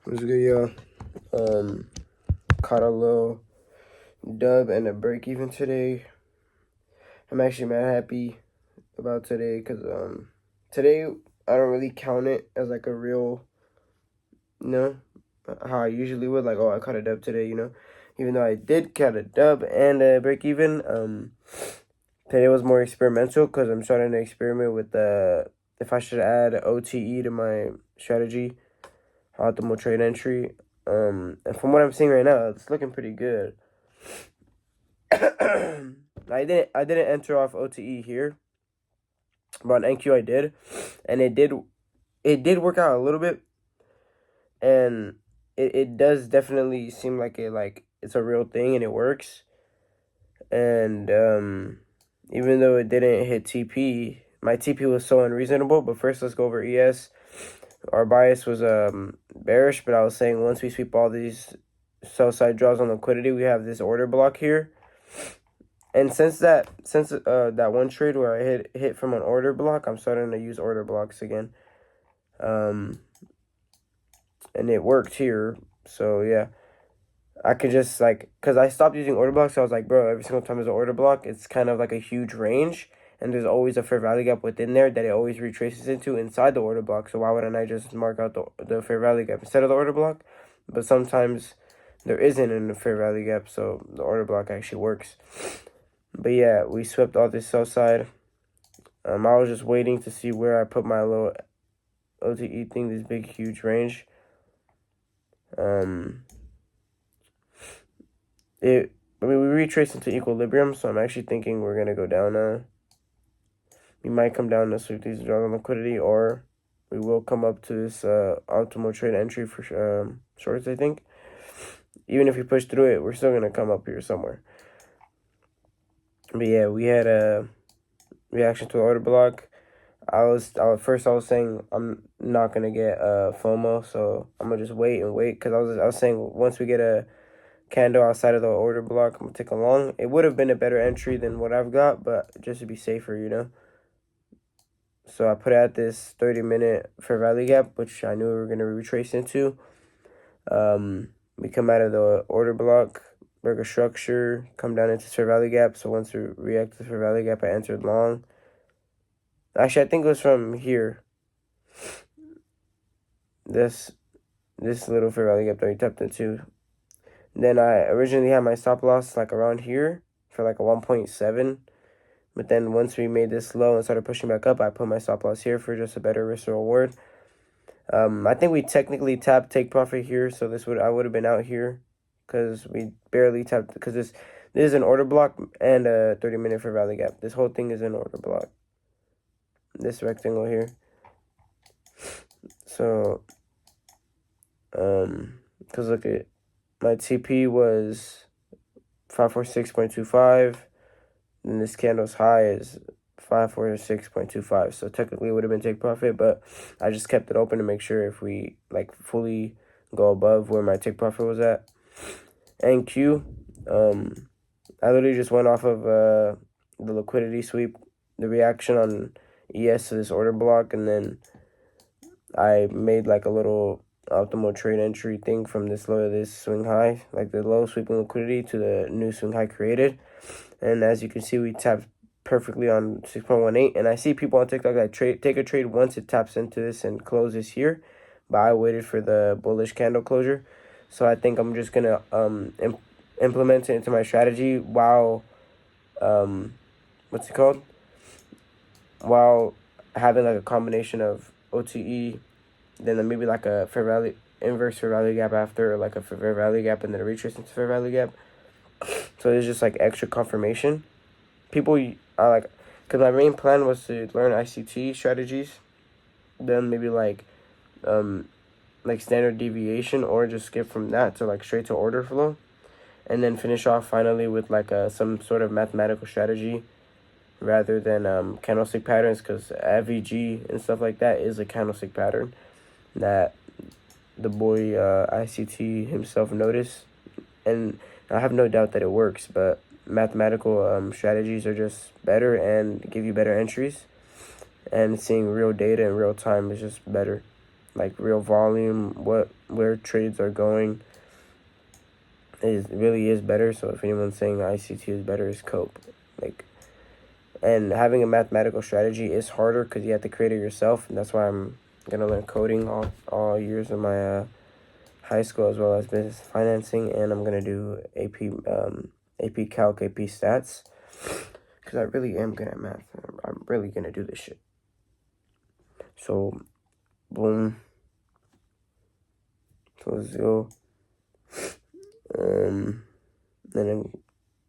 What's good, y'all? Caught a little dub and a break even today. I'm actually mad happy about today because today I don't really count it as like a real, you know, how I usually would. Like, oh, I caught a dub today, even though I did count a dub and a break even. Today was more experimental because I'm starting to experiment with if I should add OTE to my strategy, optimal trade entry. And from what I'm seeing right now, it's looking pretty good. I didn't enter off OTE here, but on NQ I did, and it did work out a little bit, and it does definitely seem like it's a real thing and it works. And even though it didn't hit TP, my TP was so unreasonable. But first, let's go over ES. Our bias was bearish, but I was saying once we sweep all these sell side draws on liquidity, we have this order block here. And since that one trade where I hit from an order block, I'm starting to use order blocks again. And it worked here. So yeah, I could just cause I stopped using order blocks. So I was like, bro, every single time there's an order block, it's kind of like a huge range, and there's always a fair value gap within there that it always retraces into inside the order block. So why wouldn't I just mark out the fair value gap instead of the order block? But sometimes there isn't a fair value gap, so the order block actually works. But yeah, we swept all this sell side. I was just waiting to see where I put my little OTE thing, this big, huge range. We retraced into equilibrium, so I'm actually thinking we're gonna go down now. We might come down to sweep these draws on liquidity, or we will come up to this optimal trade entry for shorts, I think. Even if we push through it, we're still gonna come up here somewhere. But yeah, we had a reaction to the order block. I was saying I'm not gonna get FOMO, so I'm gonna just wait because I was saying once we get a candle outside of the order block, I'm gonna take a long. It would have been a better entry than what I've got, but just to be safer, So I put out this 30-minute fair value gap, which I knew we were gonna retrace into. We come out of the order block, break a structure, come down into fair value gap. So once we react to the fair value gap, I entered long. Actually, I think it was from here. This little fair value gap that we tapped into. Then I originally had my stop loss like around here for like a 1.7. But then once we made this low and started pushing back up, I put my stop loss here for just a better risk reward. I think we technically tapped take profit here, so I would have been out here because we barely tapped, because this is an order block and a 30-minute fair value gap. This whole thing is an order block. This rectangle here. So, because look at my TP was 546.25, and this candle's high is 546.25. So technically it would have been take profit, but I just kept it open to make sure if we fully go above where my take profit was at. And Q, I literally just went off of the liquidity sweep, the reaction on ES to this order block, and then I made like a little optimal trade entry thing from this low to this swing high, like the low sweeping liquidity to the new swing high created. And as you can see, we tapped perfectly on 6.18. And I see people on TikTok that take a trade once it taps into this and closes here, but I waited for the bullish candle closure. So I think I'm just gonna implement it into my strategy while what's it called? While having like a combination of OTE, then maybe like a inverse fair value gap after, like a fair value gap, and then a retrace into fair value gap. So it's just like extra confirmation. People are like, because my main plan was to learn ICT strategies, then maybe like standard deviation, or just skip from that to like straight to order flow, and then finish off finally with like some sort of mathematical strategy rather than candlestick patterns, because FVG and stuff like that is a candlestick pattern that the boy ICT himself noticed, and I have no doubt that it works, but mathematical strategies are just better and give you better entries, and seeing real data in real time is just better. like real volume, where trades are going really is better. So if anyone's saying ICT is better, is Cope. Like, and having a mathematical strategy is harder because you have to create it yourself, and that's why I'm gonna learn coding all years of my high school, as well as business financing, and I'm gonna do AP Calc, AP Stats, because I really am good at math. I'm really gonna do this shit. So, boom. So let's go. Then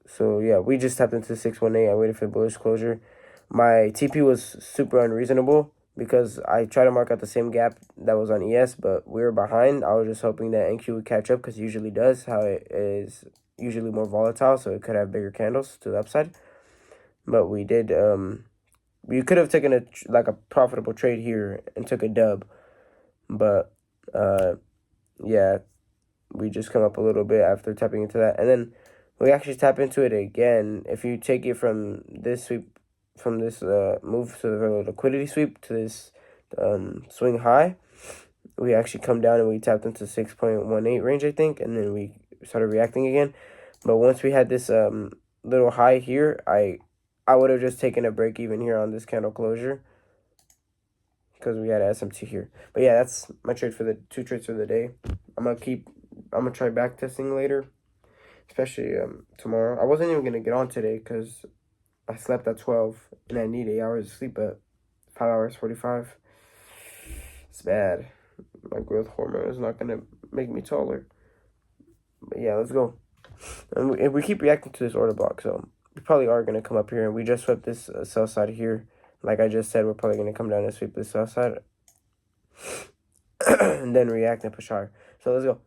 so yeah, we just tapped into 618. I waited for bullish closure. My TP was super unreasonable because I tried to mark out the same gap that was on ES, but we were behind. I was just hoping that NQ would catch up because it usually does. How it is usually more volatile, so it could have bigger candles to the upside. But we did. We could have taken a profitable trade here and took a dub, but yeah, we just come up a little bit after tapping into that, and then we actually tap into it again. If you take it from this sweep, from this move to the liquidity sweep to this swing high, we actually come down and we tapped into 6.18 range, I think, and then we started reacting again. But once we had this little high here, I would have just taken a break even here on this candle closure because we had SMT here. But yeah, that's my trade for the 2 trades for the day. I'm gonna try back testing later, especially tomorrow. I wasn't even gonna get on today because I slept at 12 and I need 8 hours of sleep at 5 hours 45. It's bad. My growth hormone is not gonna make me taller. But yeah, let's go. And we keep reacting to this order block, so we probably are gonna come up here, and we just swept this sell side here. Like I just said, we're probably gonna come down and sweep this sell side, and then react and push higher. So let's go.